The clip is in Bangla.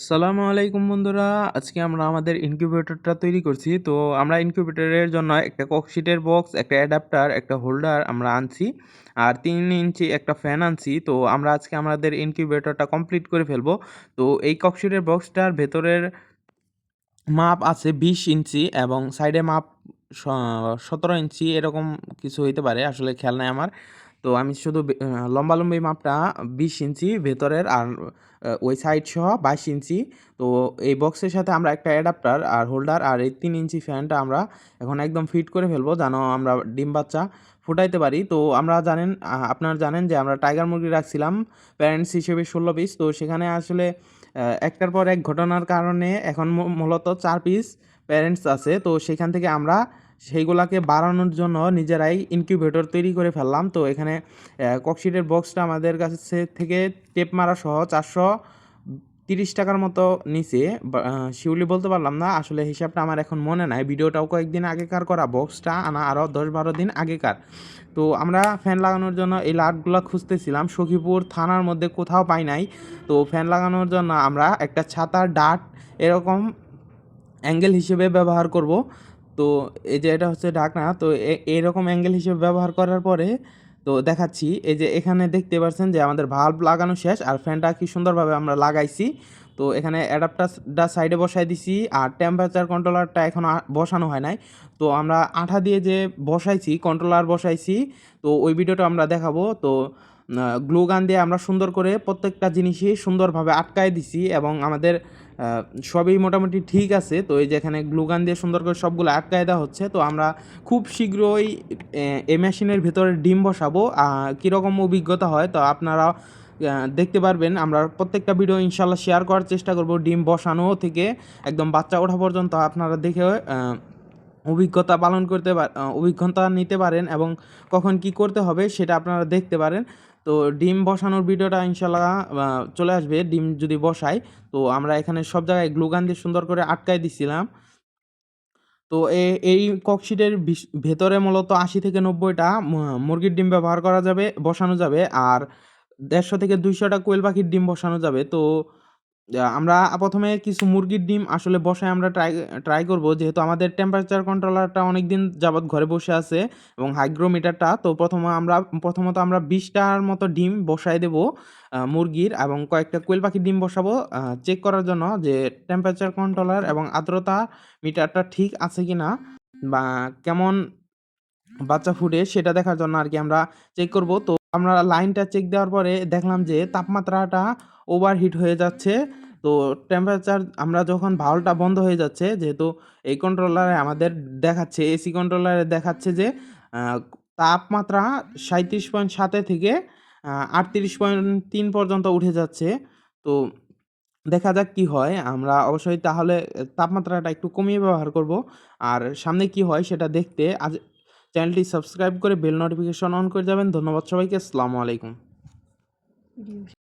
সালামু আলাইকুম বন্ধুরা, আজকে আমরা আমাদের ইনকিউবেটরটা তৈরি করছি। তো আমরা ইনকিউবেটরের জন্য একটা ককশিটের বক্স, একটা অ্যাডাপ্টার, একটা হোল্ডার আমরা আনছি আর 3 ইঞ্চি একটা ফ্যান আনছি। তো আমরা আজকে আমাদের ইনকিউবেটরটা কমপ্লিট করে ফেলবো। তো এই ককশিটের বক্সটার ভেতরের মাপ আছে 20 ইঞ্চি এবং সাইডে মাপ স 17 ইঞ্চি এরকম কিছু হইতে পারে। আসলে খেয়াল নাই আমার। তো আমি শুধু লম্বালম্বি মাপটা 20 ইঞ্চি ভেতরের আর ওই সাইড সহ 22 ইঞ্চি। তো এই বক্সের সাথে আমরা একটা অ্যাডাপ্টার আর হোল্ডার আর এই 3 ইঞ্চি ফ্যানটা আমরা এখন একদম ফিট করে ফেলবো যেন আমরা ডিম বাচ্চা ফুটাইতে পারি। তো আমরা জানেন আপনারা জানেন যে আমরা টাইগার মুরগি রাখছিলাম প্যারেন্টস হিসেবে 16 পিস। তো সেখানে আসলে একটার পর এক ঘটনার কারণে এখন মূলত 4 পিস প্যারেন্টস আছে। তো সেখান থেকে আমরা সেইগুলাকে বাড়ানোর জন্য নিজেরাই ইনকিউবেটর তৈরি করে ফেললাম। তো এখানে ককশিটের বক্সটা আমাদের কাছে থেকে টেপ মারা সহ 430 টাকার মতো নিচে। শিওরলি বলতে পারলাম না, আসলে হিসাবটা আমার এখন মনে নাই। ভিডিওটাও কয়েকদিন আগেকার করা, বক্সটা আনা আরও 10-12 দিন আগেকার। তো আমরা ফ্যান লাগানোর জন্য এই লাটগুলো খুঁজতেছিলাম, সখীপুর থানার মধ্যে কোথাও পাই নাই। তো ফ্যান লাগানোর জন্য আমরা একটা ছাতার ডাট এরকম অ্যাঙ্গেল হিসেবে ব্যবহার করব। তো এই যে এটা হচ্ছে ঢাকনা। তো এইরকম অ্যাঙ্গেল হিসেবে ব্যবহার করার পরে তো দেখাচ্ছি, এই যে এখানে দেখতে পাচ্ছেন যে আমাদের ভাল্ব লাগানো শেষ আর ফ্যানটা কি সুন্দরভাবে আমরা লাগাইছি। তো এখানে অ্যাডাপ্টারটা সাইডে বসাই দিছি আর টেম্পারেচার কন্ট্রোলারটা এখনও বসানো হয় নাই। তো আমরা আঠা দিয়ে যে বসাইছি, কন্ট্রোলার বসাইছি, তো ওই ভিডিওটা আমরা দেখাবো। তো গ্লু গান দিয়ে আমরা সুন্দর করে প্রত্যেকটা জিনিসই সুন্দরভাবে আটকায় দিছি এবং আমাদের সবই মোটামুটি ঠিক আছে। তো এই যে এখানে গ্লুগান দিয়ে সুন্দর করে সবগুলো আটকায় দেওয়া হচ্ছে। তো আমরা খুব শীঘ্রই এই মেশিনের ভেতরে ডিম বসাবো। কীরকম অভিজ্ঞতা হয় তো আপনারা দেখতে পারবেন। আমরা প্রত্যেকটা ভিডিও ইনশাল্লাহ শেয়ার করার চেষ্টা করব, ডিম বসানো থেকে একদম বাচ্চা ওঠা পর্যন্ত আপনারা দেখে অভিজ্ঞতা পালন করতে অভিজ্ঞতা নিতে পারেন এবং কখন কি করতে হবে সেটা আপনারা দেখতে পারেন। তো ডিম বসানোর ভিডিওটা ইনশাল্লাহ চলে আসবে ডিম যদি বসাই। তো আমরা এখানে সব জায়গায় গ্লুগান দিয়ে সুন্দর করে আটকায় দিছিলাম। তো এই ককশিটের ভেতরে মূলত 80 থেকে 90টা মুরগির ডিম ব্যবহার করা যাবে, বসানো যাবে আর 150 থেকে 200টা কোয়েল পাখির ডিম বসানো যাবে। তো আমরা প্রথমে কিছু মুরগির ডিম আসলে বসায় আমরা ট্রাই করব, যেহেতু আমাদের টেম্পারেচার কন্ট্রোলারটা অনেক দিন যাবৎ ঘরে বসে আছে এবং হাইগ্রোমিটারটা। তো প্রথমত আমরা 20টার মতো ডিম বসায় দেব মুরগির, এবং কয়েকটা কোয়েল পাখির ডিম বসাবো চেক করার জন্য যে টেম্পারেচার কন্ট্রোলার এবং আর্দ্রতা মিটারটা ঠিক আছে কিনা বা কেমন বাচ্চা ফুটে সেটা দেখার জন্য আর কি আমরা চেক করব। তো আমরা লাইনটা চেক দেওয়ার পরে দেখলাম যে তাপমাত্রাটা ওভারহিট হয়ে যাচ্ছে। তো টেম্পারেচার আমরা যখন ভালভটা বন্ধ হয়ে যাচ্ছে, যেহেতু এই কন্ট্রোলারে আমাদের দেখাচ্ছে, এসি কন্ট্রোলারে দেখাচ্ছে যে তাপমাত্রা 37.7 থেকে 38.3 পর্যন্ত উঠে যাচ্ছে। তো দেখা যাক কি হয়। আমরা অবশ্যই তাহলে তাপমাত্রাটা একটু কমিয়ে ব্যবহার করব। আর সামনে কি হয় সেটা দেখতে আজ চ্যানেলটি সাবস্ক্রাইব করে বেল নোটিফিকেশন অন করে যাবেন। ধন্যবাদ সবাইকে। আসসালামু আলাইকুম।